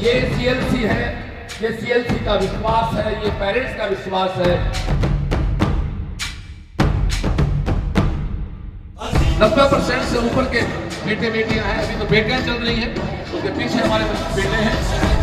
ये सीएलसी है, ये सीएलसी का विश्वास है, ये पेरेंट्स का विश्वास है। 90% से ऊपर के बेटे बेटियां हैं। अभी तो बेटियां चल रही हैं, उसके पीछे हमारे बेटे हैं।